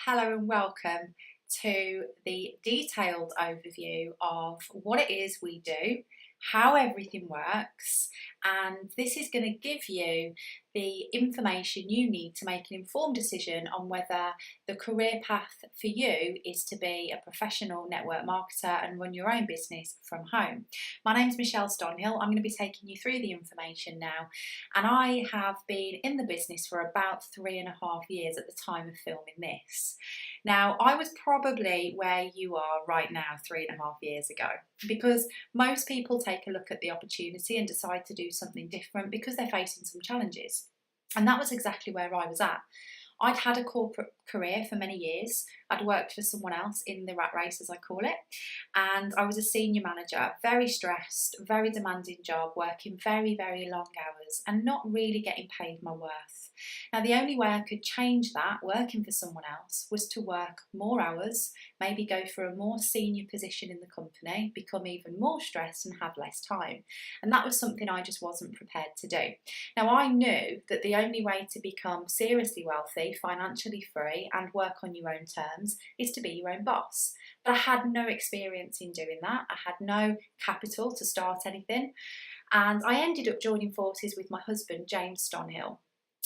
Hello and welcome to the detailed overview of what it is we do, how everything works, and this is going to give you the information you need to make an informed decision on whether the career path for you is to be a professional network marketer and run your own business from home. My name's Michelle Stonhill. I'm going to be taking you through the information now, and I have been in the business for about 3.5 years at the time of filming this. Now, I was probably where you are right now 3.5 years ago, because most people take a look at the opportunity and decide to do something different because they're facing some challenges. And that was exactly where I was at. I'd had a corporate career for many years. I'd worked for someone else in the rat race, as I call it, and I was a senior manager, very stressed, very demanding job, working very, very long hours and not really getting paid my worth. Now, the only way I could change that, working for someone else, was to work more hours, maybe go for a more senior position in the company, become even more stressed and have less time. And that was something I just wasn't prepared to do. Now, I knew that the only way to become seriously wealthy, financially free, and work on your own terms is to be your own boss. But I had no experience in doing that. I had no capital to start anything. And I ended up joining forces with my husband, James Stonhill,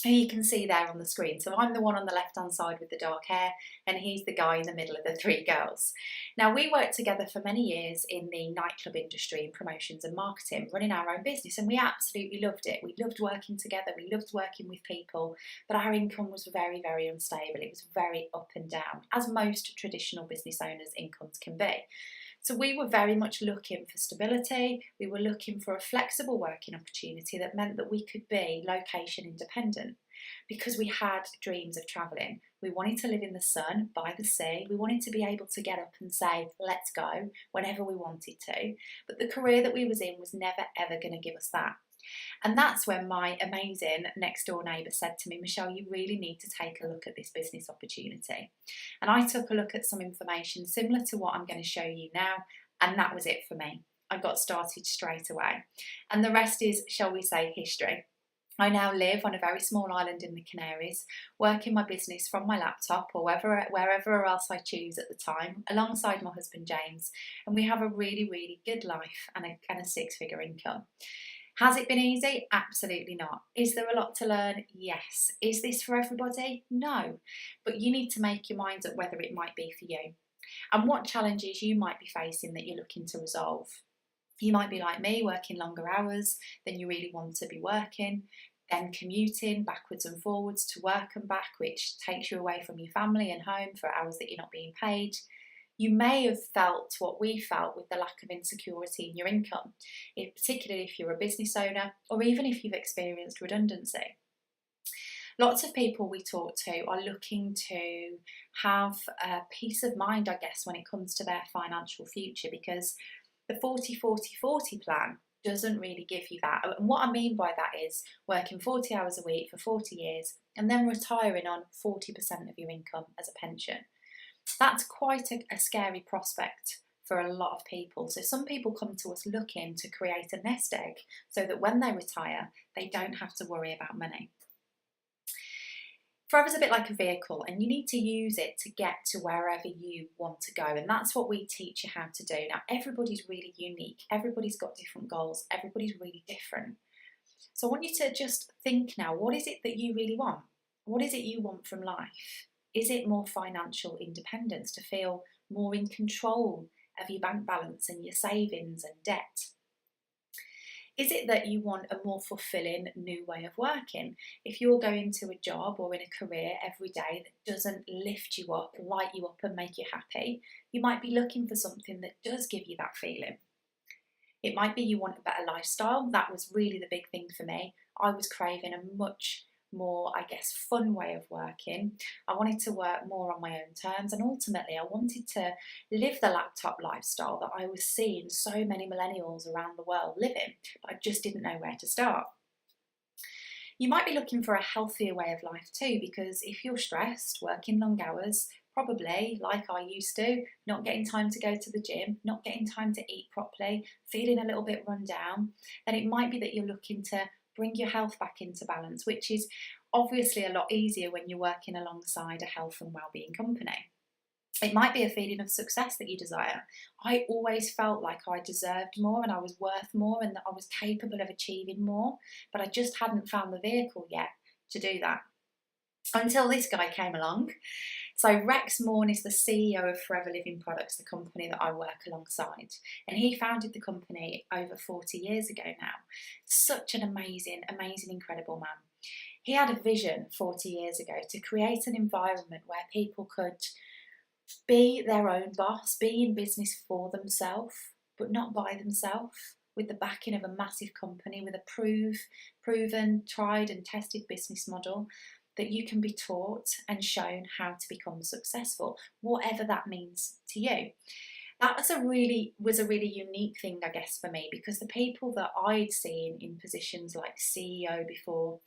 who you can see there on the screen. So I'm the one on the left-hand side with the dark hair, and he's the guy in the middle of the three girls. Now, we worked together for many years in the nightclub industry in promotions and marketing, running our own business, and we absolutely loved it. We loved working together, we loved working with people, but our income was very, very unstable. It was very up and down, as most traditional business owners' incomes can be. So we were very much looking for stability. We were looking for a flexible working opportunity that meant that we could be location independent, because we had dreams of travelling. We wanted to live in the sun, by the sea. We wanted to be able to get up and say, let's go, whenever we wanted to. But the career that we was in was never, ever going to give us that. And that's when my amazing next door neighbour said to me, Michelle, you really need to take a look at this business opportunity. And I took a look at some information similar to what I'm going to show you now, and that was it for me. I got started straight away. And the rest is, shall we say, history. I now live on a very small island in the Canaries, working my business from my laptop or wherever else I choose at the time, alongside my husband James, and we have a really, really good life and a six-figure income. Has it been easy? Absolutely not. Is there a lot to learn? Yes. Is this for everybody? No. But you need to make your mind up whether it might be for you and what challenges you might be facing that you're looking to resolve. You might be like me, working longer hours than you really want to be working, then commuting backwards and forwards to work and back, which takes you away from your family and home for hours that you're not being paid. You may have felt what we felt with the lack of insecurity in your income, particularly if you're a business owner or even if you've experienced redundancy. Lots of people we talk to are looking to have a peace of mind, I guess, when it comes to their financial future, because the 40-40-40 plan doesn't really give you that. And what I mean by that is working 40 hours a week for 40 years and then retiring on 40% of your income as a pension. That's quite a scary prospect for a lot of people. So some people come to us looking to create a nest egg so that when they retire, they don't have to worry about money. Forever's a bit like a vehicle, and you need to use it to get to wherever you want to go, and that's what we teach you how to do. Now, everybody's really unique. Everybody's got different goals. Everybody's really different. So I want you to just think now, what is it that you really want? What is it you want from life? Is it more financial independence, to feel more in control of your bank balance and your savings and debt? Is it that you want a more fulfilling new way of working? If you're going to a job or in a career every day that doesn't lift you up, light you up and make you happy, you might be looking for something that does give you that feeling. It might be you want a better lifestyle. That was really the big thing for me. I was craving a much more, I guess, fun way of working. I wanted to work more on my own terms, and ultimately I wanted to live the laptop lifestyle that I was seeing so many millennials around the world living, but I just didn't know where to start. You might be looking for a healthier way of life too, because if you're stressed, working long hours, probably, like I used to, not getting time to go to the gym, not getting time to eat properly, feeling a little bit run down, then it might be that you're looking to bring your health back into balance, which is Obviously a lot easier when you're working alongside a health and wellbeing company. It might be a feeling of success that you desire. I always felt like I deserved more and I was worth more and that I was capable of achieving more, but I just hadn't found the vehicle yet to do that. Until this guy came along. So Rex Morn is the CEO of Forever Living Products, the company that I work alongside. And he founded the company over 40 years ago now. Such an amazing, incredible man. He had a vision 40 years ago to create an environment where people could be their own boss, be in business for themselves, but not by themselves, with the backing of a massive company, with a proven, tried and tested business model that you can be taught and shown how to become successful, whatever that means to you. That was a really unique thing, I guess, for me, because the people that I'd seen in positions like CEO before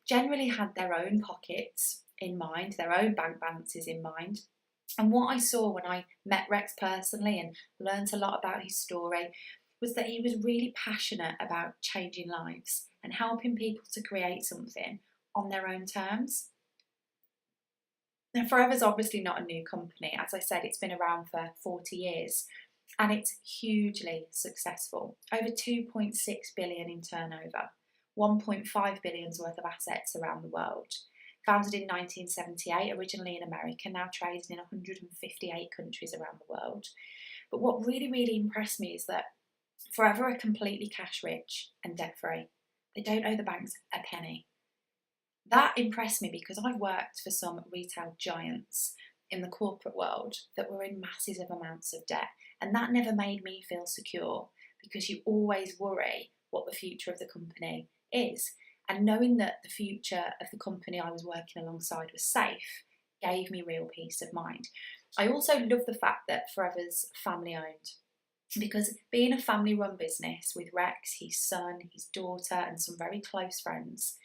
generally had their own pockets in mind, their own bank balances in mind. And what I saw when I met Rex personally and learnt a lot about his story was that he was really passionate about changing lives and helping people to create something on their own terms. Now, Forever's obviously not a new company. As I said, it's been around for 40 years and it's hugely successful. Over 2.6 billion in turnover, 1.5 billion's worth of assets around the world. Founded in 1978, originally in America, now trading in 158 countries around the world. But what really impressed me is that Forever are completely cash rich and debt free. They don't owe the banks a penny. That impressed me because I've worked for some retail giants in the corporate world that were in massive amounts of debt, and that never made me feel secure because you always worry what the future of the company is. And knowing that the future of the company I was working alongside was safe gave me real peace of mind. I also love the fact that Forever's family owned, because being a family run business with Rex, his son, his daughter and some very close friends,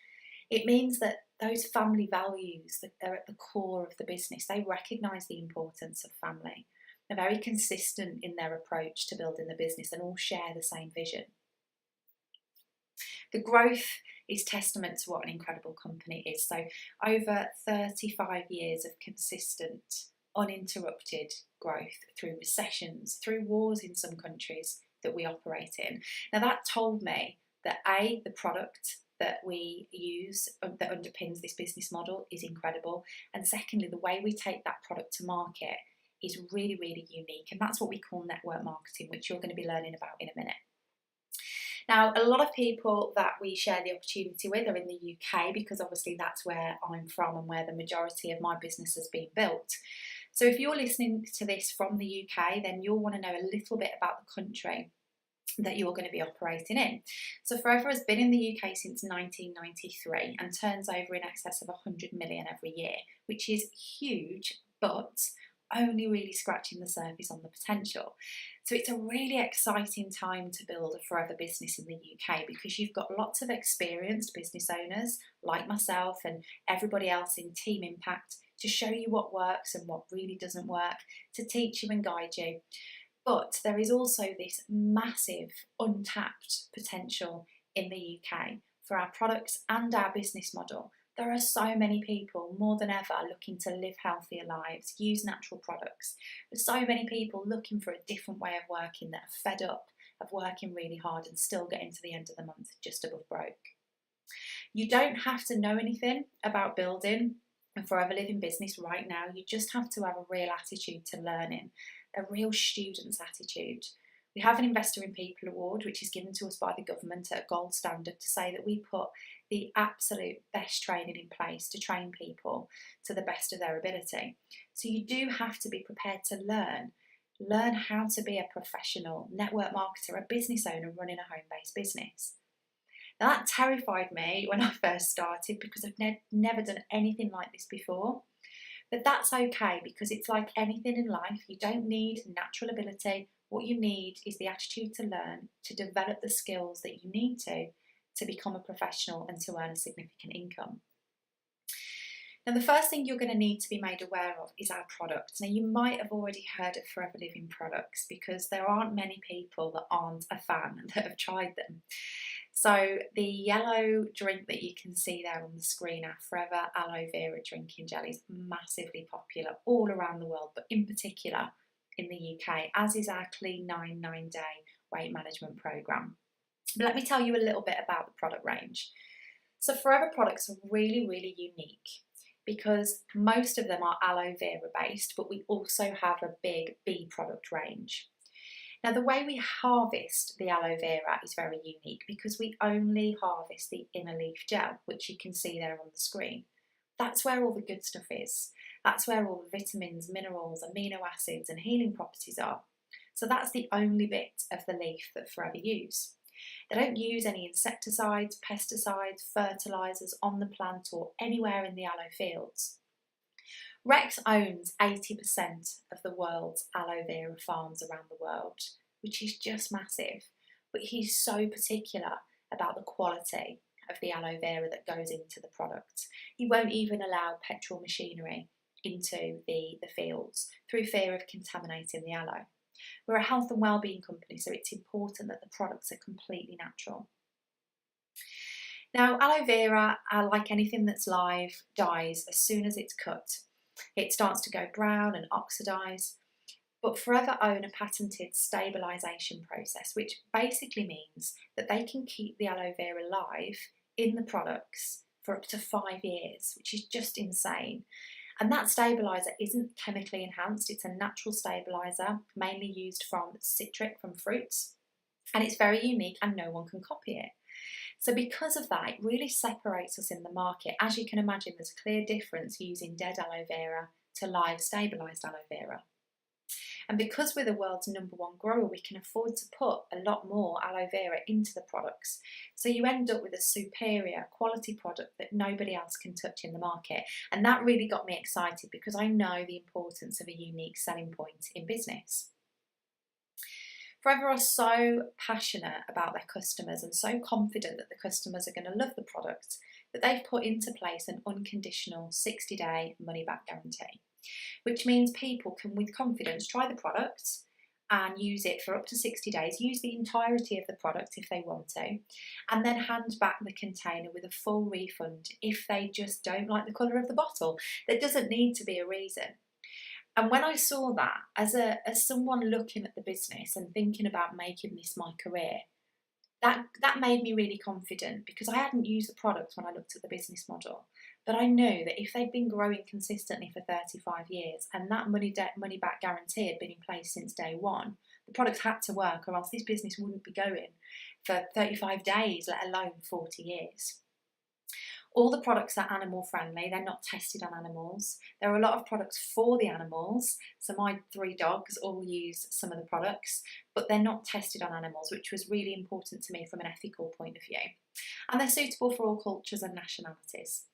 it means that those family values that are at the core of the business, they recognise the importance of family. They're very consistent in their approach to building the business and all share the same vision. The growth is testament to what an incredible company is. So over 35 years of consistent, uninterrupted growth through recessions, through wars in some countries that we operate in. Now that told me that A, the product that we use that underpins this business model is incredible. And secondly, the way we take that product to market is really unique. And that's what we call network marketing, which you're going to be learning about in a minute. Now, a lot of people that we share the opportunity with are in the UK because obviously that's where I'm from and where the majority of my business has been built. So if you're listening to this from the UK, then you'll want to know a little bit about the country that you're going to be operating in. So Forever has been in the UK since 1993 and turns over in excess of 100 million every year, which is huge, but only really scratching the surface on the potential. So it's a really exciting time to build a Forever business in the UK because you've got lots of experienced business owners like myself and everybody else in Team Impact to show you what works and what really doesn't work, to teach you and guide you. But there is also this massive untapped potential in the UK for our products and our business model. There are so many people, more than ever, looking to live healthier lives, use natural products. There's so many people looking for a different way of working that are fed up of working really hard and still getting to the end of the month just above broke. You don't have to know anything about building a Forever Living business right now. You just have to have a real attitude to learning, a real student's attitude. We have an Investor in People award, which is given to us by the government at a gold standard to say that we put the absolute best training in place to train people to the best of their ability. So you do have to be prepared to learn how to be a professional network marketer, a business owner running a home-based business. Now that terrified me when I first started because I've never done anything like this before. But that's okay because it's like anything in life. You don't need natural ability. What you need is the attitude to learn, to develop the skills that you need to become a professional and to earn a significant income. Now, the first thing you're going to need to be made aware of is our products. Now, you might have already heard of Forever Living products because there aren't many people that aren't a fan and that have tried them. So the yellow drink that you can see there on the screen, our Forever Aloe Vera drinking jelly, is massively popular all around the world, but in particular in the UK, as is our Clean 9 9-day weight management programme. But let me tell you a little bit about the product range. So Forever products are really, really unique because most of them are aloe vera based, but we also have a big bee product range. Now, the way we harvest the aloe vera is very unique because we only harvest the inner leaf gel, which you can see there on the screen. That's where all the good stuff is. That's where all the vitamins, minerals, amino acids, and healing properties are. So that's the only bit of the leaf that Forever use. They don't use any insecticides, pesticides, fertilisers on the plant or anywhere in the aloe fields. Rex owns 80% of the world's aloe vera farms around the world, which is just massive. But he's so particular about the quality of the aloe vera that goes into the product. He won't even allow petrol machinery into the fields through fear of contaminating the aloe. We're a health and wellbeing company, so it's important that the products are completely natural. Now, aloe vera, like anything that's live, dies as soon as it's cut. It starts to go brown and oxidise, but Forever own a patented stabilisation process, which basically means that they can keep the aloe vera live in the products for up to 5 years, which is just insane. And that stabiliser isn't chemically enhanced, it's a natural stabiliser, mainly used from citric, from fruits, and it's very unique and no one can copy it. So because of that, it really separates us in the market. As you can imagine, there's a clear difference using dead aloe vera to live stabilised aloe vera. And because we're the world's #1 grower, we can afford to put a lot more aloe vera into the products. So you end up with a superior quality product that nobody else can touch in the market. And that really got me excited because I know the importance of a unique selling point in business. Forever are so passionate about their customers and so confident that the customers are going to love the product that they've put into place an unconditional 60-day money-back guarantee, which means people can with confidence try the product and use it for up to 60 days, use the entirety of the product if they want to, and then hand back the container with a full refund if they just don't like the colour of the bottle. There doesn't need to be a reason. And when I saw that, as someone looking at the business and thinking about making this my career, that made me really confident because I hadn't used the product when I looked at the business model. But I knew that if they'd been growing consistently for 35 years and that money back guarantee had been in place since day one, the products had to work or else this business wouldn't be going for 35 days, let alone 40 years. All the products are animal friendly, they're not tested on animals. There are a lot of products for the animals, so my 3 dogs all use some of the products, but they're not tested on animals, which was really important to me from an ethical point of view. And they're suitable for all cultures and nationalities.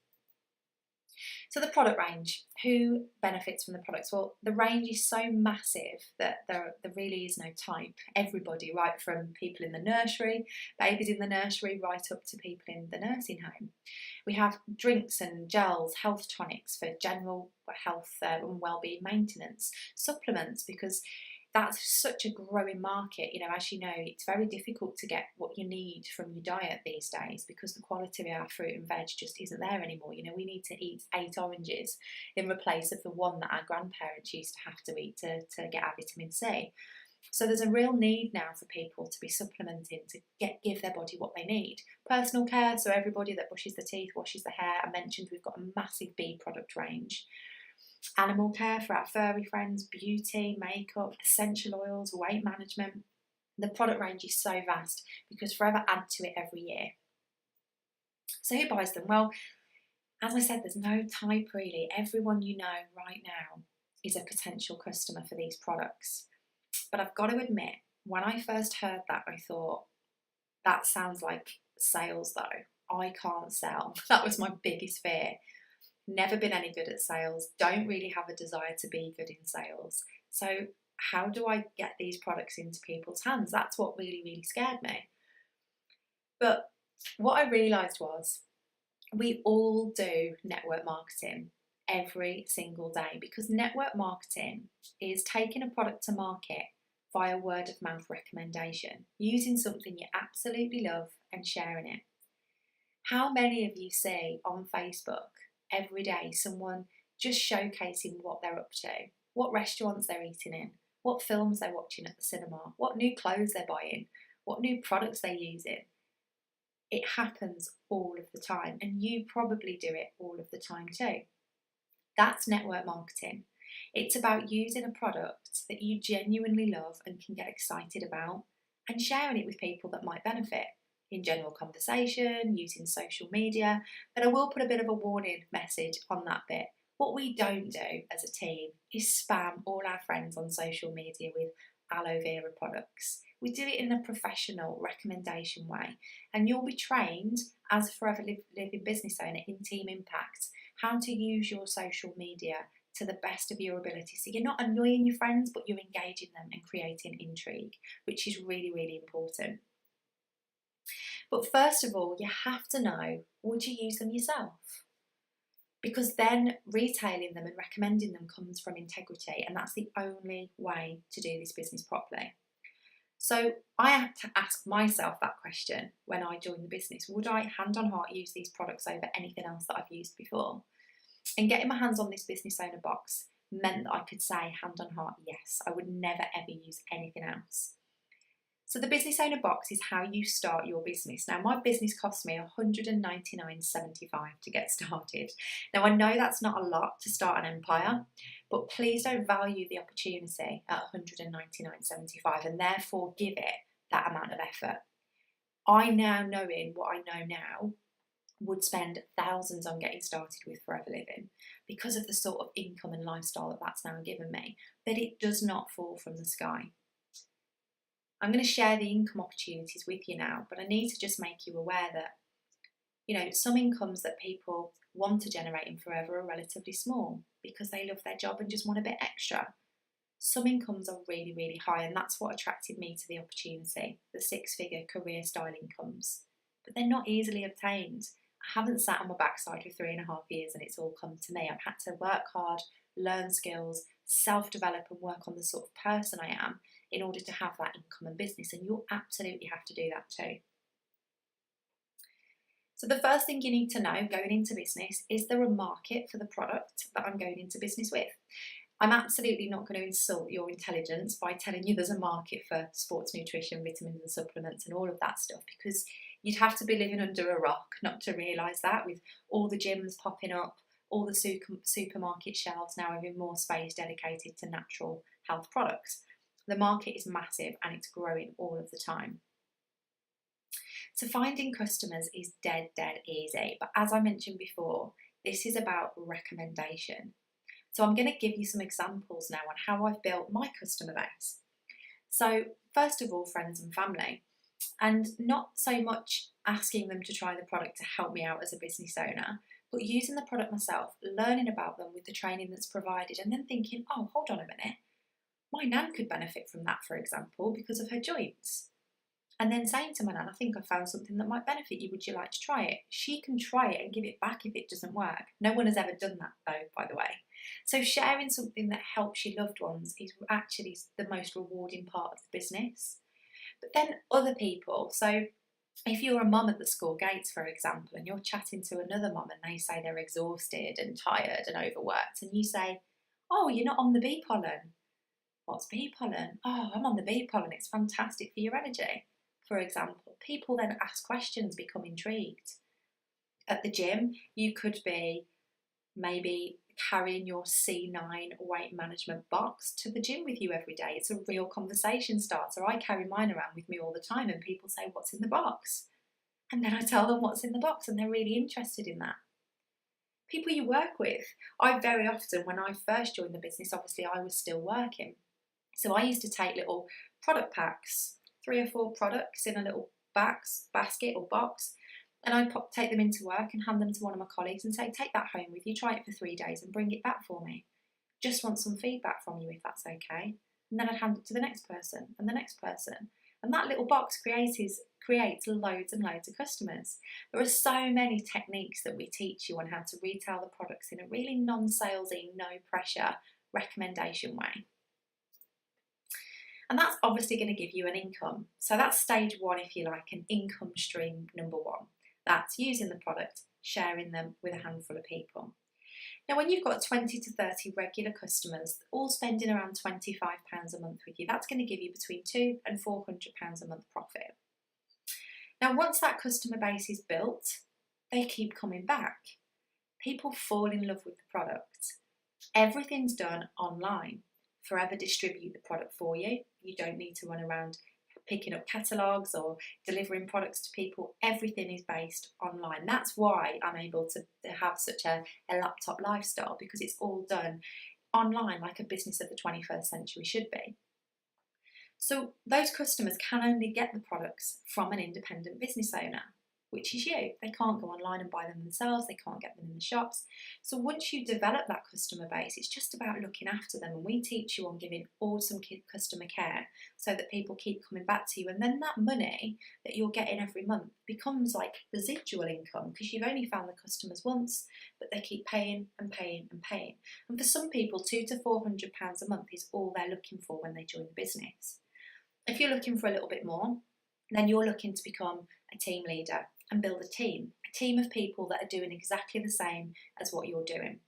So the product range, who benefits from the products? Well, the range is so massive that there really is no type. Everybody, right from people in the nursery, babies in the nursery, right up to people in the nursing home. We have drinks and gels, health tonics for general health and wellbeing maintenance, supplements because that's such a growing market. You know, as you know, it's very difficult to get what you need from your diet these days because the quality of our fruit and veg just isn't there anymore. You know, we need to eat 8 oranges in replace of the one that our grandparents used to have to eat to get our vitamin C. So there's a real need now for people to be supplementing to give their body what they need. Personal care, so everybody that brushes the teeth, washes the hair. I mentioned we've got a massive bee product range. Animal care for our furry friends, beauty, makeup, essential oils, weight management. The product range is so vast because Forever add to it every year. So who buys them? Well, as I said, there's no type really. Everyone you know right now is a potential customer for these products. But I've got to admit, when I first heard that, I thought, that sounds like sales though. I can't sell. That was my biggest fear. Never been any good at sales, don't really have a desire to be good in sales. So how do I get these products into people's hands? That's what really, really scared me. But what I realised was we all do network marketing every single day because network marketing is taking a product to market via word of mouth recommendation, using something you absolutely love and sharing it. How many of you see on Facebook every day someone just showcasing what they're up to, what restaurants they're eating in, what films they're watching at the cinema, what new clothes they're buying, what new products they're using? It happens all of the time, and you probably do it all of the time too. That's network marketing. It's about using a product that you genuinely love and can get excited about and sharing it with people that might benefit in general conversation, using social media. But I will put a bit of a warning message on that bit. What we don't do as a team is spam all our friends on social media with aloe vera products. We do it in a professional recommendation way, and you'll be trained as a Forever Living business owner in Team Impact how to use your social media to the best of your ability. So you're not annoying your friends, but you're engaging them and creating intrigue, which is really, really important. But first of all, you have to know, would you use them yourself? Because then retailing them and recommending them comes from integrity, and that's the only way to do this business properly. So I had to ask myself that question when I joined the business. Would I, hand on heart, use these products over anything else that I've used before? And getting my hands on this business owner box meant that I could say, hand on heart, yes, I would never ever use anything else. So the business owner box is how you start your business. Now, my business cost me $199.75 to get started. Now, I know that's not a lot to start an empire, but please don't value the opportunity at $199.75 and therefore give it that amount of effort. I now, knowing what I know now, would spend thousands on getting started with Forever Living because of the sort of income and lifestyle that that's now given me, but it does not fall from the sky. I'm going to share the income opportunities with you now, but I need to just make you aware that, some incomes that people want to generate in Forever are relatively small because they love their job and just want a bit extra. Some incomes are really, really high, and that's what attracted me to the opportunity, the six-figure career style incomes. But they're not easily obtained. I haven't sat on my backside for 3.5 years and it's all come to me. I've had to work hard, learn skills, self-develop and work on the sort of person I am in order to have that income and business, and you'll absolutely have to do that too. So the first thing you need to know going into business is there a market for the product that I'm going into business with? I'm absolutely not going to insult your intelligence by telling you there's a market for sports nutrition, vitamins and supplements and all of that stuff, because you'd have to be living under a rock not to realise that, with all the gyms popping up, all the supermarket shelves now having more space dedicated to natural health products. The market is massive and it's growing all of the time. So finding customers is dead easy. But as I mentioned before, this is about recommendation. So I'm going to give you some examples now on how I've built my customer base. So first of all, friends and family, and not so much asking them to try the product to help me out as a business owner, but using the product myself, learning about them with the training that's provided, and then thinking, oh, hold on a minute, my nan could benefit from that, for example, because of her joints. And then saying to my nan, I think I found something that might benefit you. Would you like to try it? She can try it and give it back if it doesn't work. No one has ever done that though, by the way. So sharing something that helps your loved ones is actually the most rewarding part of the business. But then other people, so if you're a mum at the school gates, for example, and you're chatting to another mum and they say they're exhausted and tired and overworked, and you say, oh, you're not on the bee pollen. What's bee pollen? Oh, I'm on the bee pollen. It's fantastic for your energy, for example. People then ask questions, become intrigued. At the gym, you could be maybe carrying your C9 weight management box to the gym with you every day. It's a real conversation starter. I carry mine around with me all the time and people say, what's in the box? And then I tell them what's in the box and they're really interested in that. People you work with. I very often, when I first joined the business, obviously I was still working. So I used to take little product packs, 3 or 4 products in a little basket or box, and I'd take them into work and hand them to one of my colleagues and say, take that home with you, try it for 3 days and bring it back for me. Just want some feedback from you if that's okay. And then I'd hand it to the next person and the next person. And that little box creates loads and loads of customers. There are so many techniques that we teach you on how to retail the products in a really non-salesy, no pressure recommendation way. And that's obviously going to give you an income. So that's stage one, if you like, an income stream number one. That's using the product, sharing them with a handful of people. Now, when you've got 20 to 30 regular customers, all spending around £25 a month with you, that's going to give you between £200 and £400 a month profit. Now, once that customer base is built, they keep coming back. People fall in love with the product. Everything's done online. Forever distribute the product for you. You don't need to run around picking up catalogues or delivering products to people. Everything is based online. That's why I'm able to have such a laptop lifestyle, because it's all done online like a business of the 21st century should be. So those customers can only get the products from an independent business owner, which is you. They can't go online and buy them themselves. They can't get them in the shops. So once you develop that customer base, it's just about looking after them. And we teach you on giving awesome customer care so that people keep coming back to you. And then that money that you're getting every month becomes like residual income, because you've only found the customers once, but they keep paying and paying and paying. And for some people, £200 to £400 a month is all they're looking for when they join the business. If you're looking for a little bit more, then you're looking to become a team leader and build a team of people that are doing exactly the same as what you're doing.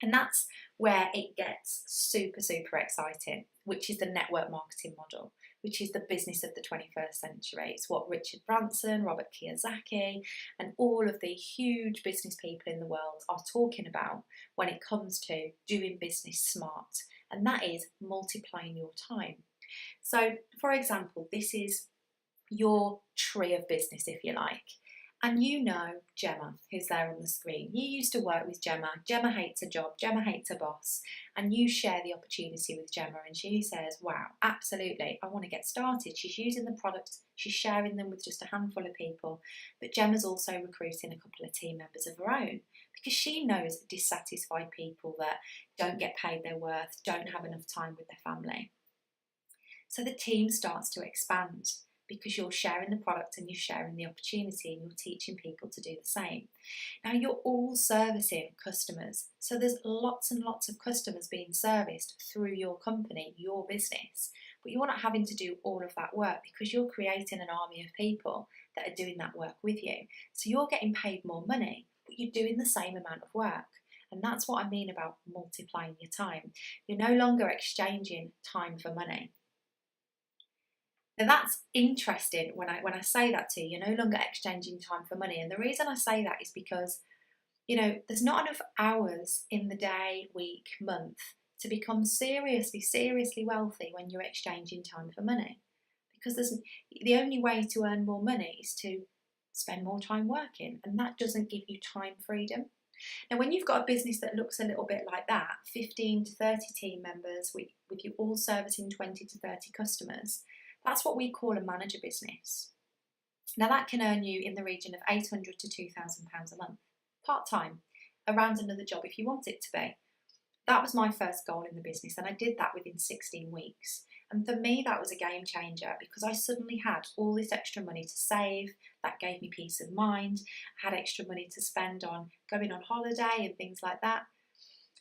And that's where it gets super, super exciting, which is the network marketing model, which is the business of the 21st century. It's what Richard Branson, Robert Kiyosaki, and all of the huge business people in the world are talking about when it comes to doing business smart, and that is multiplying your time. So, for example, this is your tree of business, if you like. And you know Gemma, who's there on the screen. You used to work with Gemma. Gemma hates a job. Gemma hates a boss. And you share the opportunity with Gemma, and she says, wow, absolutely, I want to get started. She's using the products. She's sharing them with just a handful of people. But Gemma's also recruiting a couple of team members of her own, because she knows dissatisfied people that don't get paid their worth, don't have enough time with their family. So the team starts to expand, because you're sharing the product and you're sharing the opportunity and you're teaching people to do the same. Now, you're all servicing customers. So there's lots and lots of customers being serviced through your company, your business. But you're not having to do all of that work, because you're creating an army of people that are doing that work with you. So you're getting paid more money, but you're doing the same amount of work. And that's what I mean about multiplying your time. You're no longer exchanging time for money. Now that's interesting when I say that to you. You're no longer exchanging time for money. And the reason I say that is because, there's not enough hours in the day, week, month to become seriously wealthy when you're exchanging time for money. Because the only way to earn more money is to spend more time working, and that doesn't give you time freedom. Now, when you've got a business that looks a little bit like that, 15 to 30 team members with you all servicing 20 to 30 customers, that's what we call a manager business. Now that can earn you in the region of £800 to £2,000 a month, part-time, around another job if you want it to be. That was my first goal in the business, and I did that within 16 weeks. And for me, that was a game changer, because I suddenly had all this extra money to save. That gave me peace of mind. I had extra money to spend on going on holiday and things like that.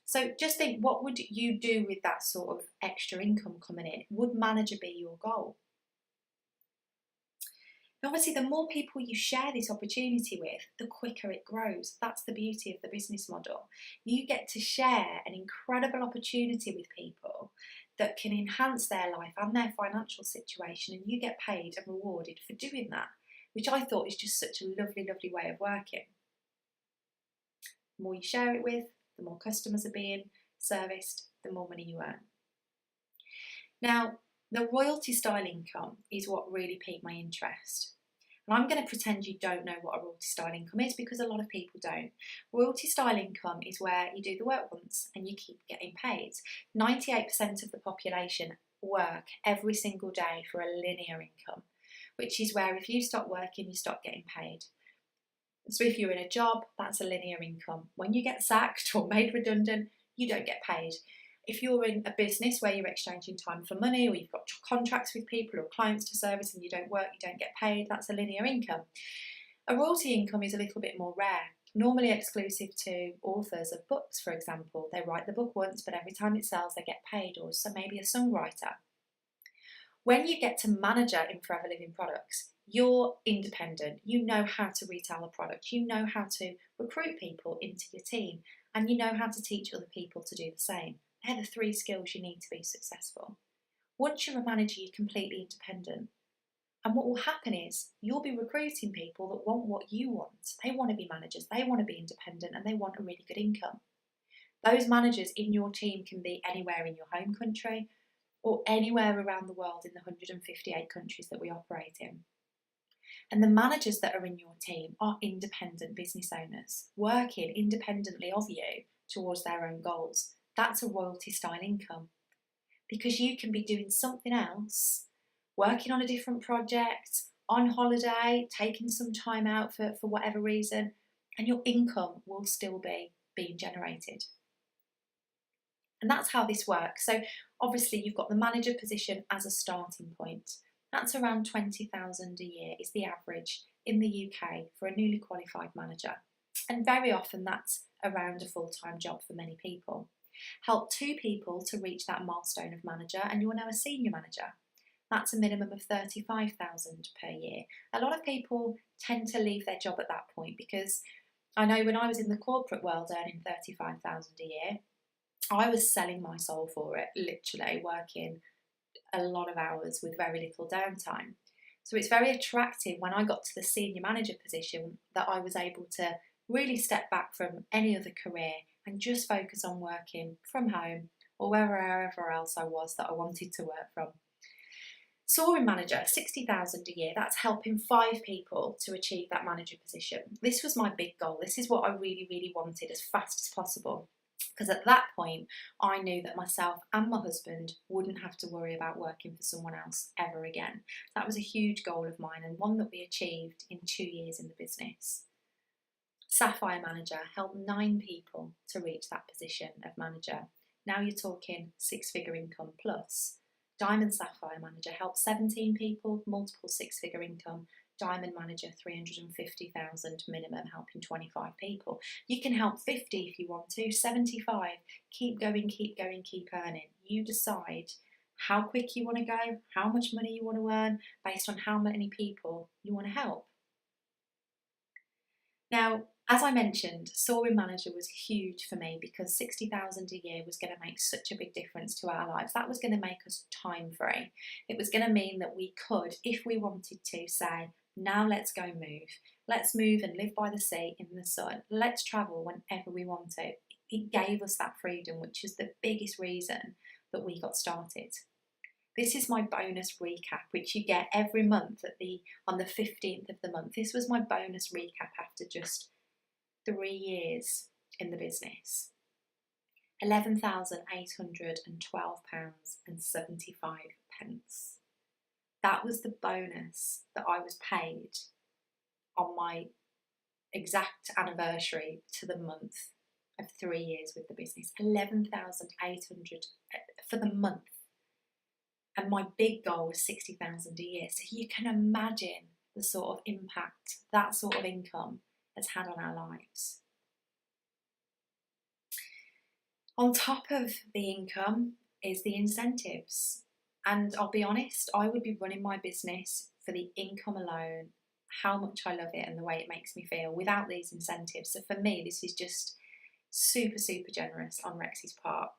So just think, what would you do with that sort of extra income coming in? Would manager be your goal? And obviously, the more people you share this opportunity with, the quicker it grows. That's the beauty of the business model. You get to share an incredible opportunity with people that can enhance their life and their financial situation, and you get paid and rewarded for doing that, which I thought is just such a lovely, lovely way of working. The more you share it with, the more customers are being serviced, the more money you earn. Now, the royalty style income is what really piqued my interest. And I'm going to pretend you don't know what a royalty style income is, because a lot of people don't. Royalty style income is where you do the work once and you keep getting paid. 98% of the population work every single day for a linear income, which is where if you stop working, you stop getting paid. So if you're in a job, that's a linear income. When you get sacked or made redundant, you don't get paid. If you're in a business where you're exchanging time for money, or you've got contracts with people or clients to service and you don't work, you don't get paid, that's a linear income. A royalty income is a little bit more rare, normally exclusive to authors of books, for example. They write the book once, but every time it sells, they get paid, or so maybe a songwriter. When you get to manager in Forever Living Products, you're independent. You know how to retail a product. You know how to recruit people into your team, and you know how to teach other people to do the same. They're the 3 skills you need to be successful. Once you're a manager, you're completely independent. And what will happen is you'll be recruiting people that want what you want. They want to be managers, they want to be independent, and they want a really good income. Those managers in your team can be anywhere in your home country or anywhere around the world in the 158 countries that we operate in. And the managers that are in your team are independent business owners, working independently of you towards their own goals. That's a royalty style income, because you can be doing something else, working on a different project, on holiday, taking some time out for whatever reason, and your income will still be being generated. And that's how this works. So obviously you've got the manager position as a starting point. That's around 20,000 a year is the average in the UK for a newly qualified manager. And very often that's around a full-time job for many people. Help 2 people to reach that milestone of manager and you're now a senior manager. That's a minimum of 35,000 per year. A lot of people tend to leave their job at that point, because I know when I was in the corporate world earning 35,000 a year, I was selling my soul for it, literally working a lot of hours with very little downtime. So it's very attractive when I got to the senior manager position that I was able to really step back from any other career and just focus on working from home or wherever else I was that I wanted to work from. Soaring manager, 60,000 a year, that's helping 5 people to achieve that manager position. This was my big goal. This is what I really, really wanted as fast as possible. Because at that point, I knew that myself and my husband wouldn't have to worry about working for someone else ever again. That was a huge goal of mine, and one that we achieved in 2 years in the business. Sapphire manager helped 9 people to reach that position of manager. Now you're talking 6-figure income plus. Diamond Sapphire manager helped 17 people, multiple 6-figure income. Diamond manager, 350,000 minimum, helping 25 people. You can help 50 if you want to, 75. Keep going, keep going, keep earning. You decide how quick you want to go, how much money you want to earn, based on how many people you want to help. Now, as I mentioned, soaring manager was huge for me because 60,000 a year was going to make such a big difference to our lives. That was going to make us time free. It was going to mean that we could, if we wanted to, say, now let's go move. Let's move and live by the sea in the sun. Let's travel whenever we want to. It gave us that freedom, which is the biggest reason that we got started. This is my bonus recap, which you get every month on the 15th of the month. This was my bonus recap after just 3 years in the business. £11,812.75. That was the bonus that I was paid on my exact anniversary to the month of 3 years with the business. 11,800 for the month. And my big goal was 60,000 a year. So you can imagine the sort of impact that sort of income has had on our lives. On top of the income is the incentives. And I'll be honest, I would be running my business for the income alone, how much I love it and the way it makes me feel without these incentives. So for me, this is just super, super generous on Rexy's part.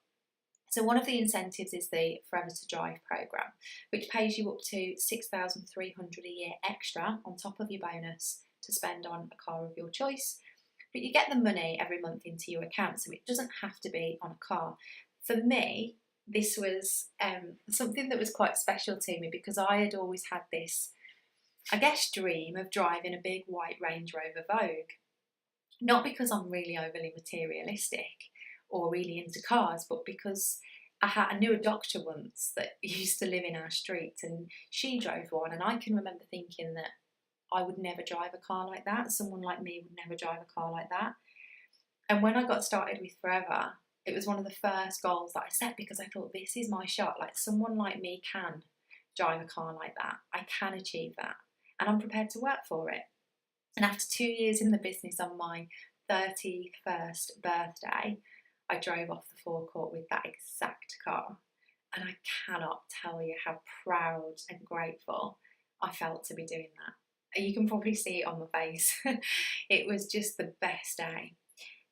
So one of the incentives is the Forever to Drive programme, which pays you up to $6,300 a year extra on top of your bonus to spend on a car of your choice. But you get the money every month into your account, so it doesn't have to be on a car. For me, this was something that was quite special to me because I had always had this, I guess, dream of driving a big white Range Rover Vogue. Not because I'm really overly materialistic or really into cars, but because I knew a doctor once that used to live in our street and she drove one, and I can remember thinking that I would never drive a car like that. Someone like me would never drive a car like that. And when I got started with Forever, it was one of the first goals that I set because I thought, this is my shot. Like, someone like me can drive a car like that. I can achieve that. And I'm prepared to work for it. And after 2 years in the business, on my 31st birthday, I drove off the forecourt with that exact car. And I cannot tell you how proud and grateful I felt to be doing that. You can probably see it on my face. It was just the best day.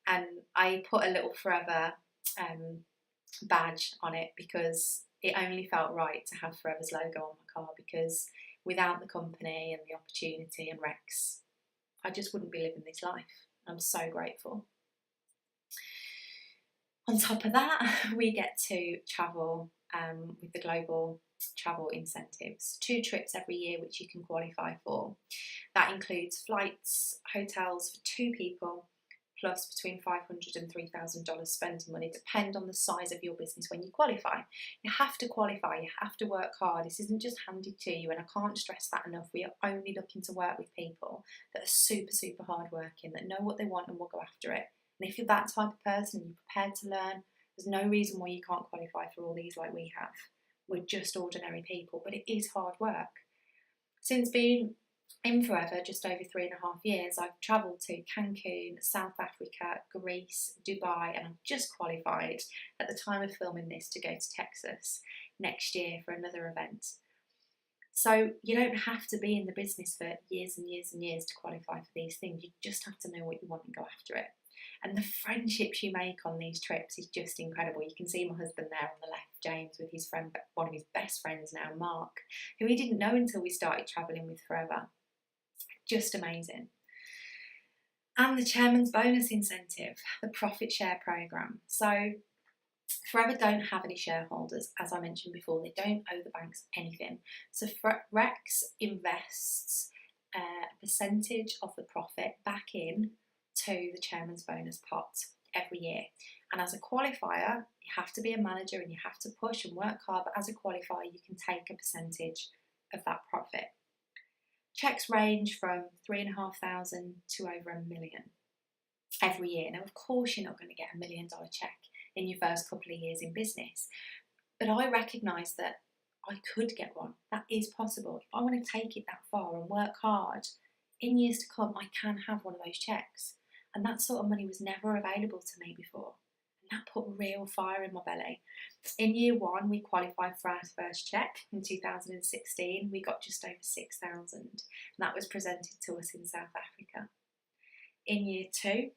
And I put a little Forever badge on it because it only felt right to have Forever's logo on my car, because without the company and the opportunity and Rex, I just wouldn't be living this life. I'm so grateful. On top of that, we get to travel with the global travel incentives. 2 trips every year which you can qualify for. That includes flights, hotels for 2 people, plus between $500 and $3,000 spending money, depend on the size of your business when you qualify. You have to qualify, you have to work hard. This isn't just handed to you, and I can't stress that enough. We are only looking to work with people that are super, super hard working, that know what they want and will go after it. And if you're that type of person and you're prepared to learn, there's no reason why you can't qualify for all these like we have. We're just ordinary people, but it is hard work. Since being in Forever just over 3.5 years, I've travelled to Cancun, South Africa, Greece, Dubai, and I've just qualified at the time of filming this to go to Texas next year for another event. So you don't have to be in the business for years and years and years to qualify for these things. You just have to know what you want and go after it. And the friendships you make on these trips is just incredible. You can see my husband there on the left, James, with his friend, one of his best friends now, Mark, who he didn't know until we started travelling with Forever. Just amazing. And the chairman's bonus incentive, the profit share program. So Forever don't have any shareholders, as I mentioned before. They don't owe the banks anything. So Rex invests a percentage of the profit back in to the chairman's bonus pot every year. And as a qualifier, you have to be a manager and you have to push and work hard, but as a qualifier you can take a percentage of that profit. Checks range from $3,500 to over $1 million every year. Now of course you're not going to get $1 million check in your first couple of years in business, but I recognise that I could get one. That is possible. If I want to take it that far and work hard, in years to come I can have one of those checks. And that sort of money was never available to me before. And that put real fire in my belly. In year 1, we qualified for our first check in 2016. We got just over 6,000, and that was presented to us in South Africa. In year 2,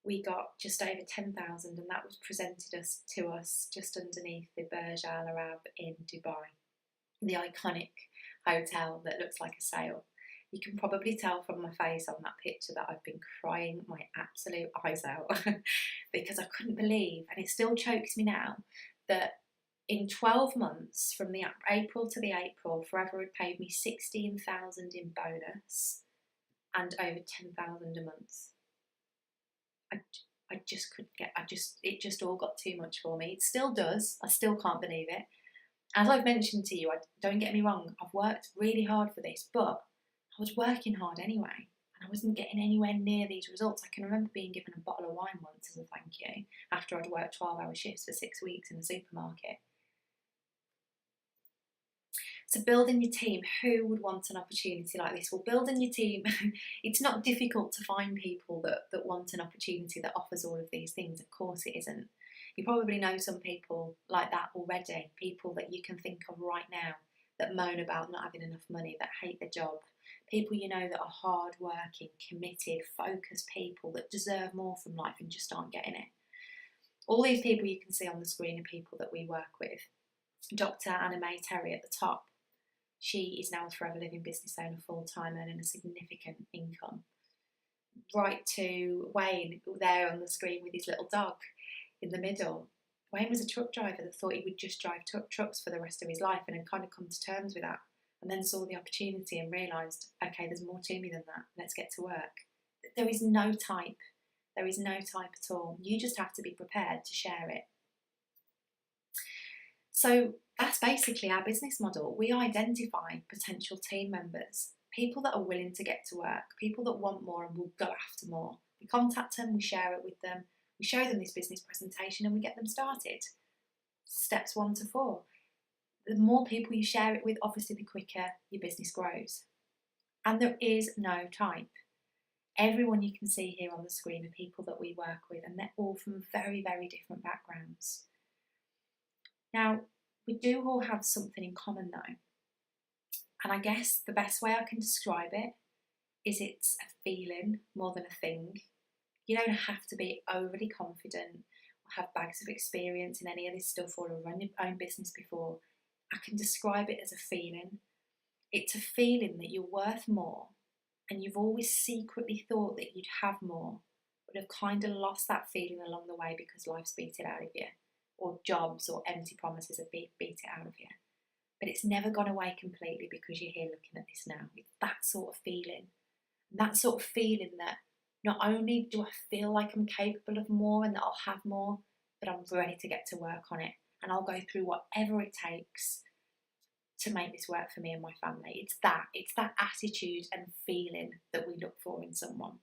we got just over 10,000, and that was presented to us just underneath the Burj Al Arab in Dubai, the iconic hotel that looks like a sail. You can probably tell from my face on that picture that I've been crying my absolute eyes out because I couldn't believe, and it still chokes me now, that in 12 months, from the April to the April, Forever had paid me 16,000 in bonus and over 10,000 a month. I just couldn't get, it just all got too much for me. It still does. I still can't believe it. As I've mentioned to you, don't get me wrong, I've worked really hard for this, but I was working hard anyway, and I wasn't getting anywhere near these results. I can remember being given a bottle of wine once as a thank you after I'd worked 12-hour shifts for 6 weeks in the supermarket. So building your team, who would want an opportunity like this? Well, building your team, it's not difficult to find people that want an opportunity that offers all of these things. Of course it isn't. You probably know some people like that already, people that you can think of right now that moan about not having enough money, that hate their job. People you know that are hard-working, committed, focused people that deserve more from life and just aren't getting it. All these people you can see on the screen are people that we work with. Dr. Anna May Terry at the top. She is now a Forever Living business owner full-time, earning a significant income. Right to Wayne, there on the screen with his little dog in the middle. Wayne was a truck driver that thought he would just drive trucks for the rest of his life and had kind of come to terms with that, and then saw the opportunity and realised, okay, there's more to me than that, let's get to work. There is no type. There is no type at all. You just have to be prepared to share it. So that's basically our business model. We identify potential team members, people that are willing to get to work, people that want more and will go after more. We contact them, we share it with them, we show them this business presentation and we get them started. Steps 1 to 4. The more people you share it with, obviously the quicker your business grows. And there is no type. Everyone you can see here on the screen are people that we work with, and they're all from very, very different backgrounds. Now, We do all have something in common though. And I guess the best way I can describe it is it's a feeling more than a thing. You don't have to be overly confident or have bags of experience in any of this stuff or run your own business before. I can describe it as a feeling. It's a feeling that you're worth more, and you've always secretly thought that you'd have more, but have kind of lost that feeling along the way because life's beat it out of you, or jobs or empty promises have beat it out of you. But it's never gone away completely because you're here looking at this now. It's that sort of feeling. And that sort of feeling that not only do I feel like I'm capable of more and that I'll have more, but I'm ready to get to work on it. And I'll go through whatever it takes to make this work for me and my family. It's that attitude and feeling that we look for in someone.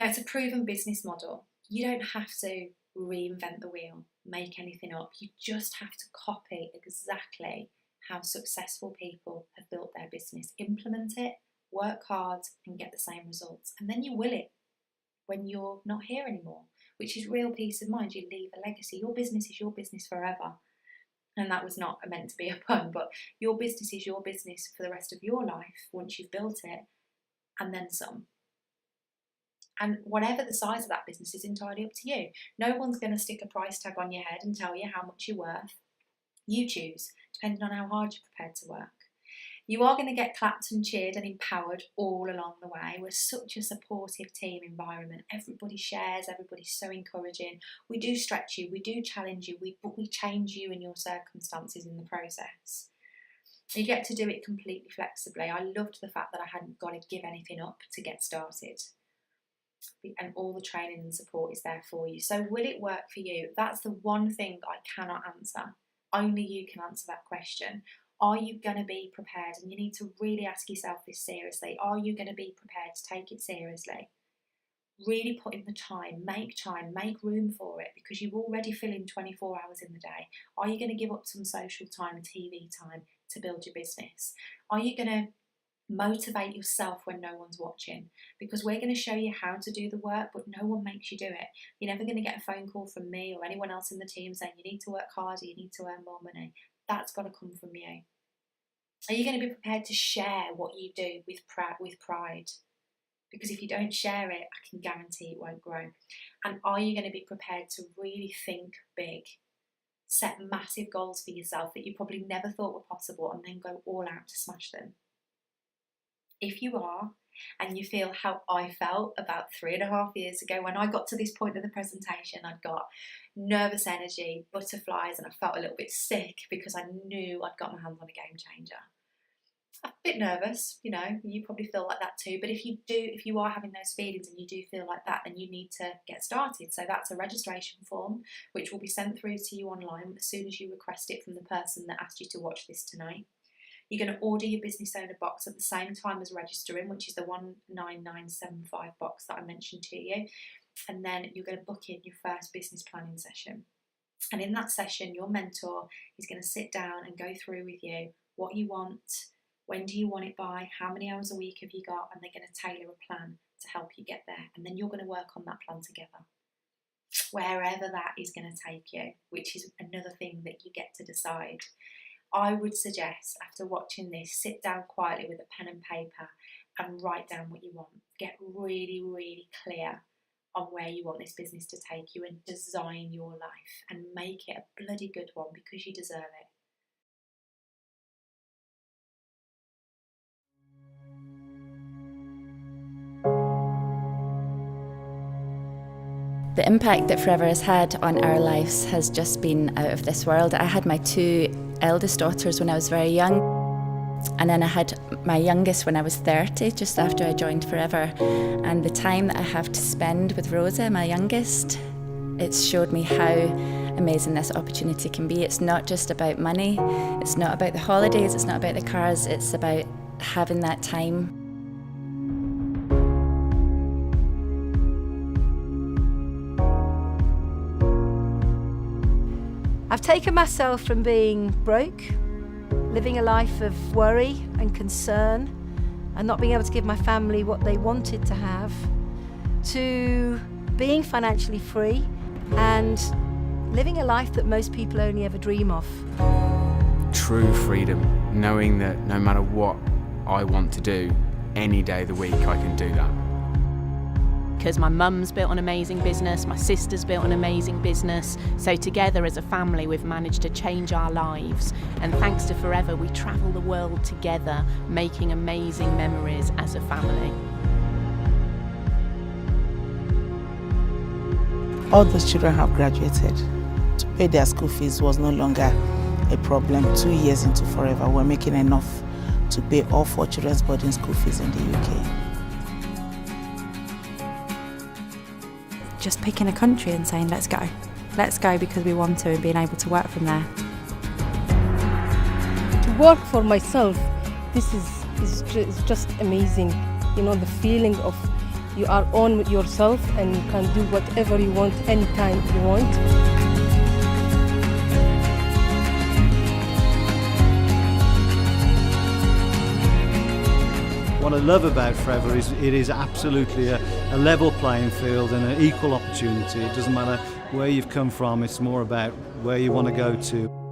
Now, it's a proven business model. You don't have to reinvent the wheel, make anything up. You just have to copy exactly how successful people have built their business. Implement it, work hard, and get the same results. And then you will it when you're not here anymore, which is real peace of mind. You leave a legacy. Your business is your business forever. And that was not meant to be a pun, but your business is your business for the rest of your life once you've built it, and then some. And whatever the size of that business is entirely up to you. No one's going to stick a price tag on your head and tell you how much you're worth. You choose, depending on how hard you're prepared to work. You are going to get clapped and cheered and empowered all along the way. We're such a supportive team environment. Everybody shares, everybody's so encouraging. We do stretch you, we do challenge you, but we change you and your circumstances in the process. You get to do it completely flexibly. I loved the fact that I hadn't got to give anything up to get started. And all the training and support is there for you. So will it work for you? That's the one thing I cannot answer. Only you can answer that question. Are you going to be prepared? And you need to really ask yourself this seriously. Are you going to be prepared to take it seriously? Really put in the time, make room for it, because you already fill in 24 hours in the day. Are you going to give up some social time, TV time to build your business? Are you going to motivate yourself when no one's watching? Because we're going to show you how to do the work, but no one makes you do it. You're never going to get a phone call from me or anyone else in the team saying you need to work harder, you need to earn more money. That's got to come from you. Are you going to be prepared to share what you do with pride? Because if you don't share it, I can guarantee it won't grow. And are you going to be prepared to really think big? Set massive goals for yourself that you probably never thought were possible, and then go all out to smash them. If you are, and you feel how I felt about 3.5 years ago when I got to this point of the presentation, I'd got nervous energy, butterflies, and I felt a little bit sick because I knew I'd got my hands on a game changer. I'm a bit nervous, you probably feel like that too, but if you are having those feelings and you do feel like that, then you need to get started. So that's a registration form which will be sent through to you online as soon as you request it from the person that asked you to watch this tonight. You're going to order your business owner box at the same time as registering, which is the 19975 box that I mentioned to you. And then you're going to book in your first business planning session. And in that session, your mentor is going to sit down and go through with you what you want, when do you want it by, how many hours a week have you got, and they're going to tailor a plan to help you get there. And then you're going to work on that plan together, wherever that is going to take you, which is another thing that you get to decide. I would suggest, after watching this, sit down quietly with a pen and paper and write down what you want. Get really, really clear on where you want this business to take you and design your life and make it a bloody good one, because you deserve it. The impact that Forever has had on our lives has just been out of this world. I had my 2 eldest daughters when I was very young, and then I had my youngest when I was 30, just after I joined Forever. And the time that I have to spend with Rosa, my youngest, it's showed me how amazing this opportunity can be. It's not just about money, it's not about the holidays, it's not about the cars, it's about having that time. I've taken myself from being broke, living a life of worry and concern, and not being able to give my family what they wanted to have, to being financially free and living a life that most people only ever dream of. True freedom, knowing that no matter what I want to do, any day of the week I can do that. Because my mum's built an amazing business, my sister's built an amazing business, so together as a family we've managed to change our lives, and thanks to Forever we travel the world together, making amazing memories as a family. All those children have graduated. To pay their school fees was no longer a problem. 2 years into Forever, we're making enough to pay all 4 children's boarding school fees in the UK. Just picking a country and saying, let's go because we want to, and being able to work from there. To work for myself, this is just amazing. You know, the feeling of you are on with yourself and you can do whatever you want anytime you want. What I love about Forever is it is absolutely a level playing field and an equal opportunity. It doesn't matter where you've come from, it's more about where you want to go to.